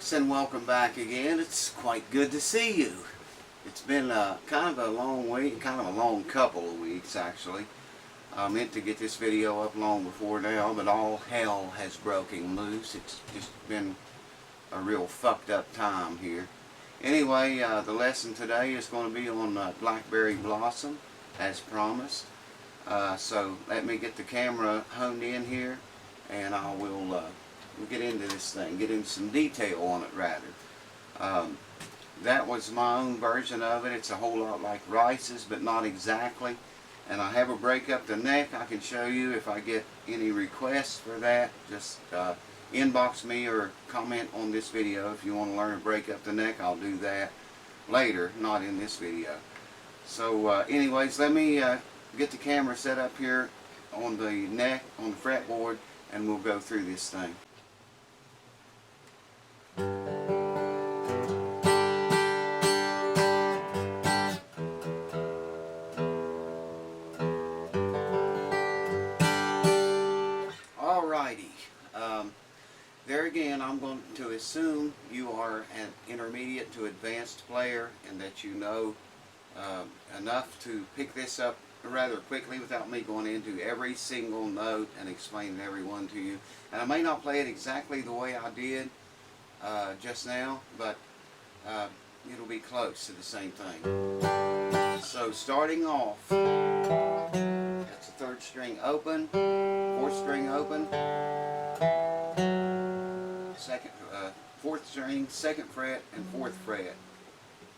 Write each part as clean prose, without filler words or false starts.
folks, and welcome back again. It's quite good to see you. It's been kind of a long week, kind of a long couple of weeks actually. I meant to get this video up long before now, but all hell has broken loose. It's just been a real fucked up time here. Anyway, the lesson today is going to be on Blackberry Blossom, as promised. So let me get the camera honed in here, and I will we'll get into this thing, get into some detail on it rather. That was my own version of it. It's a whole lot like Rice's, but not exactly. And I have a break up the neck. I can show you if I get any requests for that. Just inbox me or comment on this video if you want to learn to break up the neck. I'll do that later, not in this video. So anyways, let me get the camera set up here on the neck, on the fretboard, and we'll go through this thing. Alrighty, there again I'm going to assume you are an intermediate to advanced player and that you know enough to pick this up rather quickly without me going into every single note and explaining every one to you. And I may not play it exactly the way I did just now, but it'll be close to the same thing. So starting off, that's the third string open, fourth string open, second, fourth string, second fret, and fourth fret.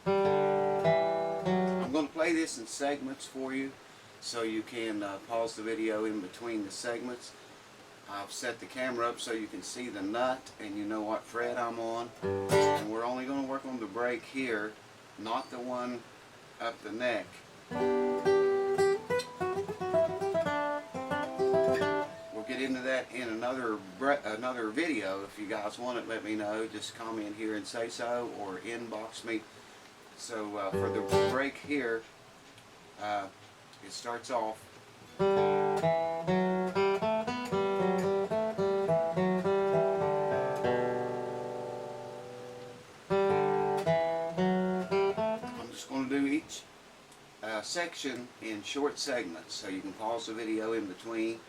I'm going to play this in segments for you, so you can pause the video in between the segments. I've set the camera up so you can see the nut and you know what fret I'm on. And we're only going to work on the break here, not the one up the neck. We'll get into that in another video. If you guys want it, let me know. Just comment here and say so, or inbox me. So for the break here, it starts off. I'm just going to do each section in short segments, so you can pause the video in between.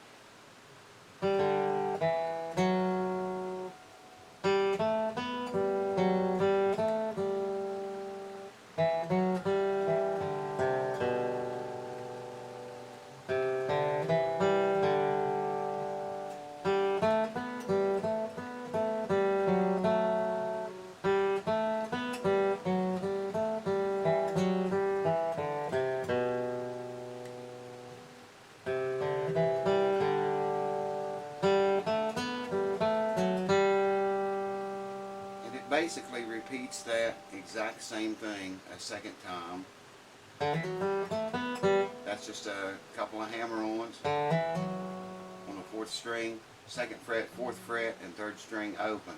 Basically repeats that exact same thing a second time. That's just a couple of hammer-ons on the fourth string, second fret, fourth fret, and third string open.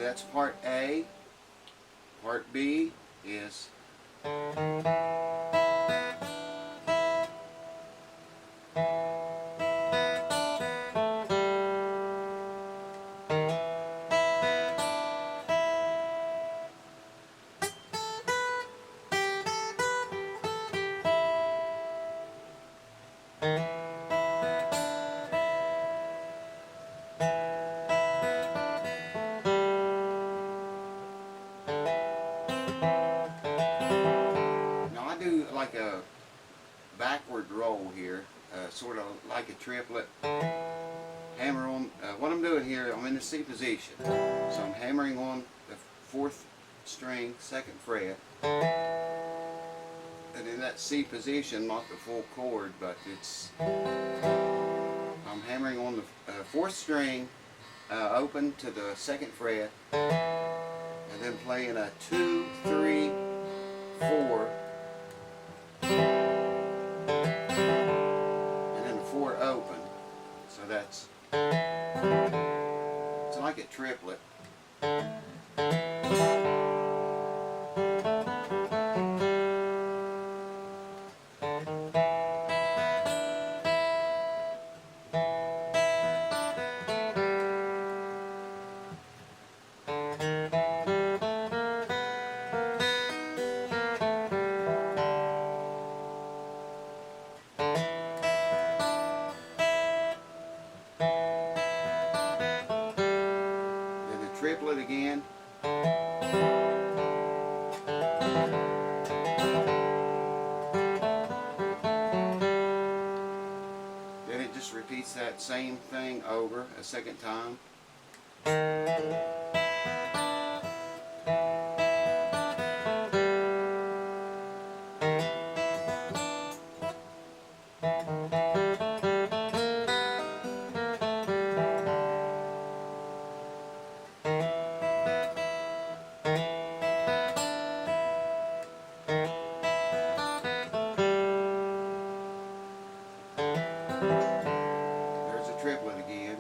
That's part A. Part B is like a backward roll here, sort of like a triplet. Hammer on, what I'm doing here, I'm in the C position. So I'm hammering on the fourth string, second fret. And in that C position, not the full chord, but it's I'm hammering on the 4th string open to the 2nd fret, and then playing a 2, 3, 4, and then a 4 open. So that's, it's like a triplet. Triplet again. Then it just repeats that same thing over a 2nd time. Triplet again.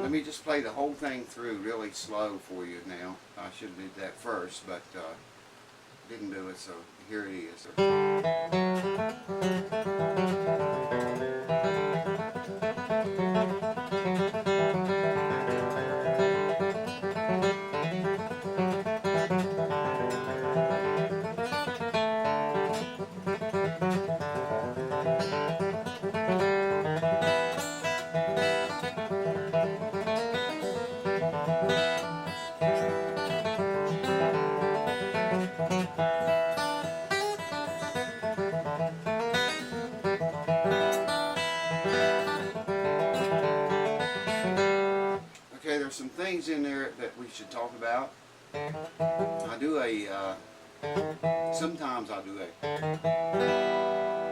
Let me just play the whole thing through really slow for you now. I should have did that first, but didn't do it, so here it is. Okay, there's some things in there that we should talk about. I do a, sometimes I do a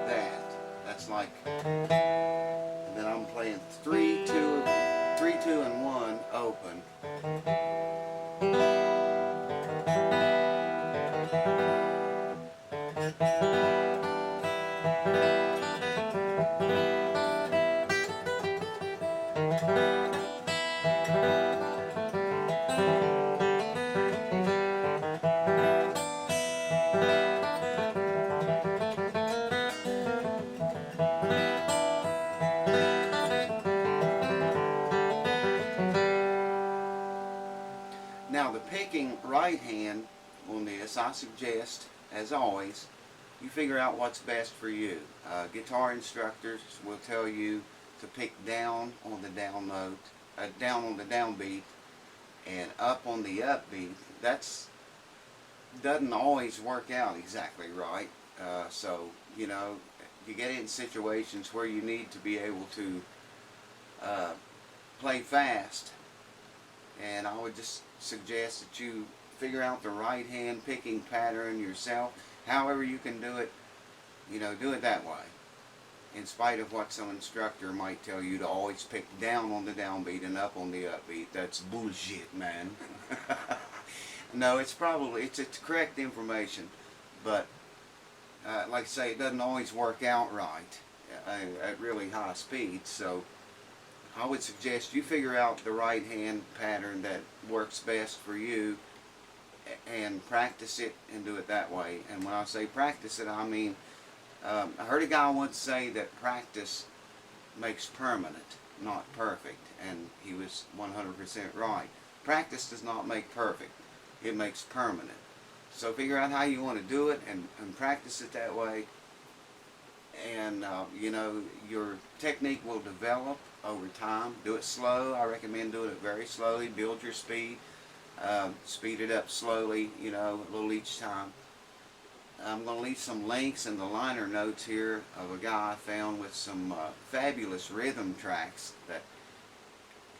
that. That's like, and then I'm playing 3, 2, and 1 open. Now the picking right hand on this, I suggest, as always, you figure out what's best for you. Guitar instructors will tell you to pick down on the down note, down on the downbeat, and up on the upbeat. That's doesn't always work out exactly right. So you know, you get in situations where you need to be able to play fast, and I would just suggest that you figure out the right hand picking pattern yourself. However you can do it, you know, do it that way, in spite of what some instructor might tell you to always pick down on the downbeat and up on the upbeat. That's bullshit, man. No, it's probably, it's correct information, but like I say, it doesn't always work out right at really high speeds. So I would suggest you figure out the right hand pattern that works best for you and practice it and do it that way. And when I say practice it, I mean, I heard a guy once say that practice makes permanent, not perfect, and he was 100% right. Practice does not make perfect, it makes permanent. So figure out how you want to do it and practice it that way, and you know, your technique will develop over time. Do it slow. I recommend doing it very slowly. Build your speed. Speed it up slowly, you know, a little each time. I'm going to leave some links in the liner notes here of a guy I found with some fabulous rhythm tracks that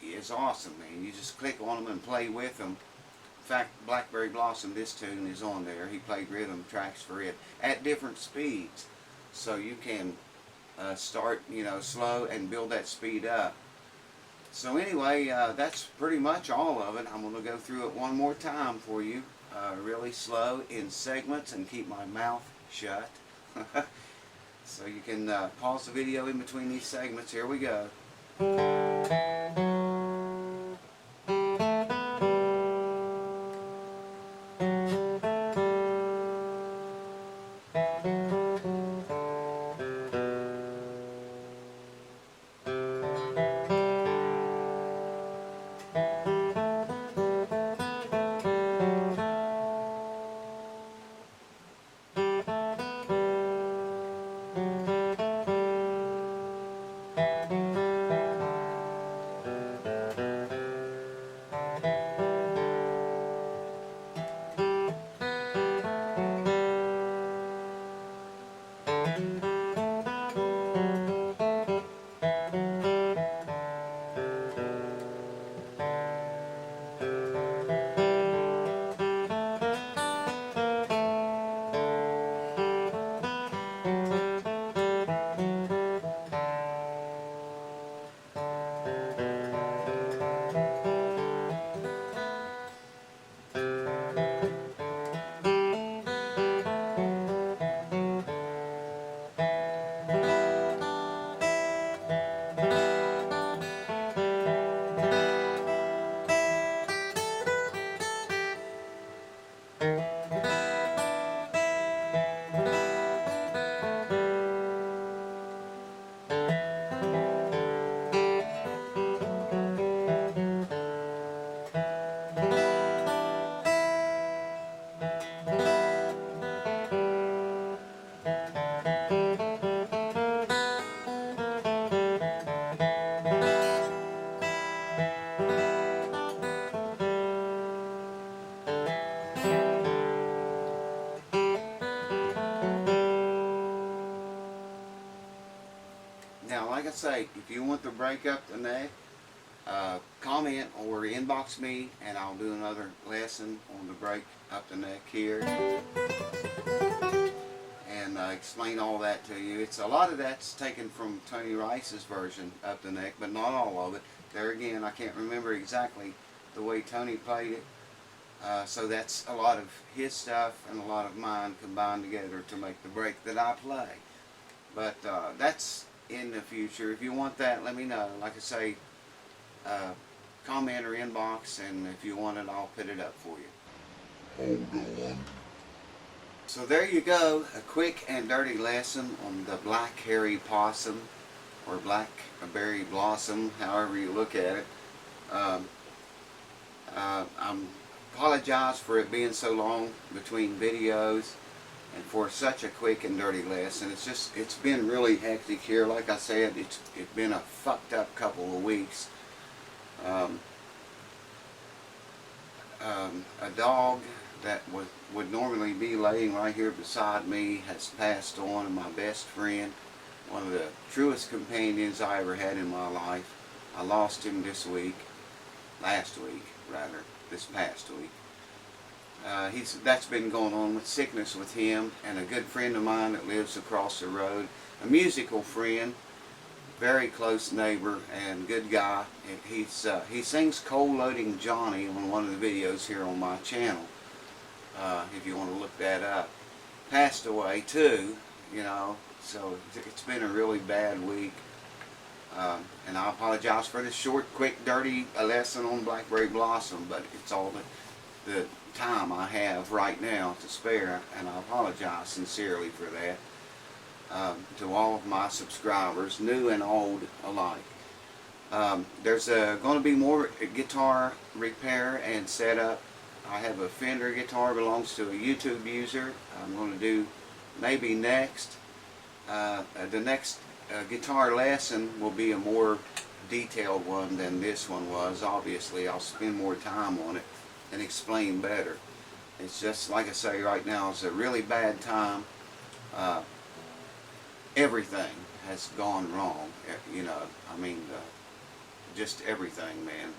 is awesome, man. You just click on them and play with them. In fact, Blackberry Blossom, this tune is on there. He played rhythm tracks for it at different speeds. So you can start, you know, slow and build that speed up. So anyway, that's pretty much all of it. I'm going to go through it one more time for you, really slow in segments, and keep my mouth shut. So you can pause the video in between these segments. Here we go. Now, like I say, if you want to break up the neck, comment or inbox me, and I'll do another lesson on the break up the neck here, and explain all that to you. It's a lot of that's taken from Tony Rice's version up the neck, but not all of it. There again, I can't remember exactly the way Tony played it, so that's a lot of his stuff and a lot of mine combined together to make the break that I play. But that's in the future. If you want that, let me know. Like I say, comment or inbox, and if you want it, I'll put it up for you. Hold on. So there you go, a quick and dirty lesson on the Blackberry Blossom, or Blackberry Blossom, however you look at it. I apologize for it being so long between videos, and for such a quick and dirty lesson. It's been really hectic here. Like I said, it's been a fucked up couple of weeks. A dog that would normally be laying right here beside me has passed on, and my best friend, one of the truest companions I ever had in my life. I lost him this week, last week rather, this past week. That's been going on with sickness with him, and a good friend of mine that lives across the road, a musical friend, very close neighbor and good guy. He sings Cold Loading Johnny on one of the videos here on my channel, if you want to look that up. Passed away too, you know, so it's been a really bad week. And I apologize for this short, quick, dirty lesson on Blackberry Blossom, but it's all the time I have right now to spare, and I apologize sincerely for that. To all of my subscribers, new and old alike. There's going to be more guitar repair and setup. I have a Fender guitar, belongs to a YouTube user. I'm going to do maybe next. The next guitar lesson will be a more detailed one than this one was. Obviously, I'll spend more time on it and explain better. It's just, like I say, right now it's a really bad time. Everything has gone wrong, you know, I mean, just everything, man.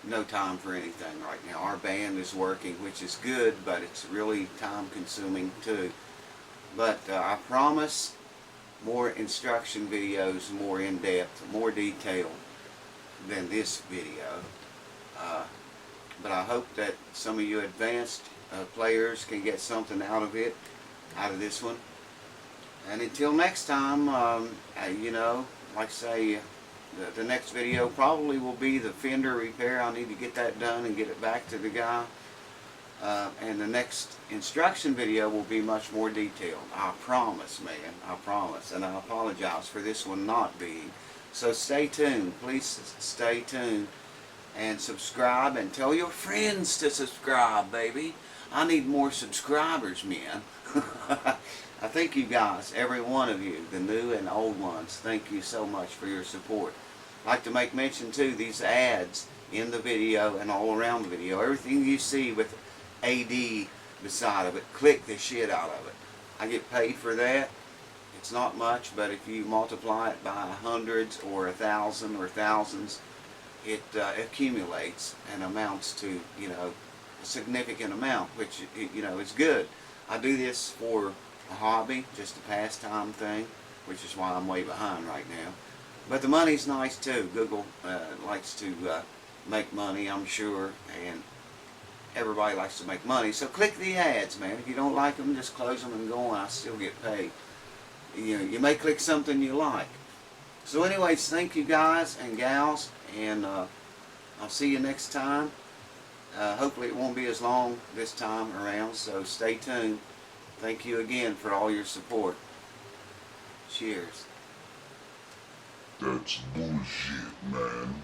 No time for anything right now. Our band is working, which is good, but it's really time consuming too. But I promise more instruction videos, more in-depth, more detailed than this video. But I hope that some of you advanced players can get something out of this one. And until next time, you know, like I say, the next video probably will be the fender repair. I need to get that done and get it back to the guy. And the next instruction video will be much more detailed. I promise, man. I promise. And I apologize for this one not being. So stay tuned. Please stay tuned. And subscribe. And tell your friends to subscribe, baby. I need more subscribers, man. I thank you guys, every one of you, the new and old ones. Thank you so much for your support. I'd like to make mention, too, these ads in the video and all around the video. Everything you see with AD beside of it, click the shit out of it. I get paid for that. It's not much, but if you multiply it by hundreds or 1,000 or thousands, it accumulates and amounts to, you know, a significant amount, which, you know, is good. I do this for a hobby, just a pastime thing, which is why I'm way behind right now. But the money's nice too. Google likes to make money, I'm sure, and everybody likes to make money. So click the ads, man. If you don't like them, just close them and go on. I still get paid. You know, you may click something you like. So anyways, thank you guys and gals, and I'll see you next time. Hopefully it won't be as long this time around, so stay tuned. Thank you again for all your support. Cheers. That's bullshit, man.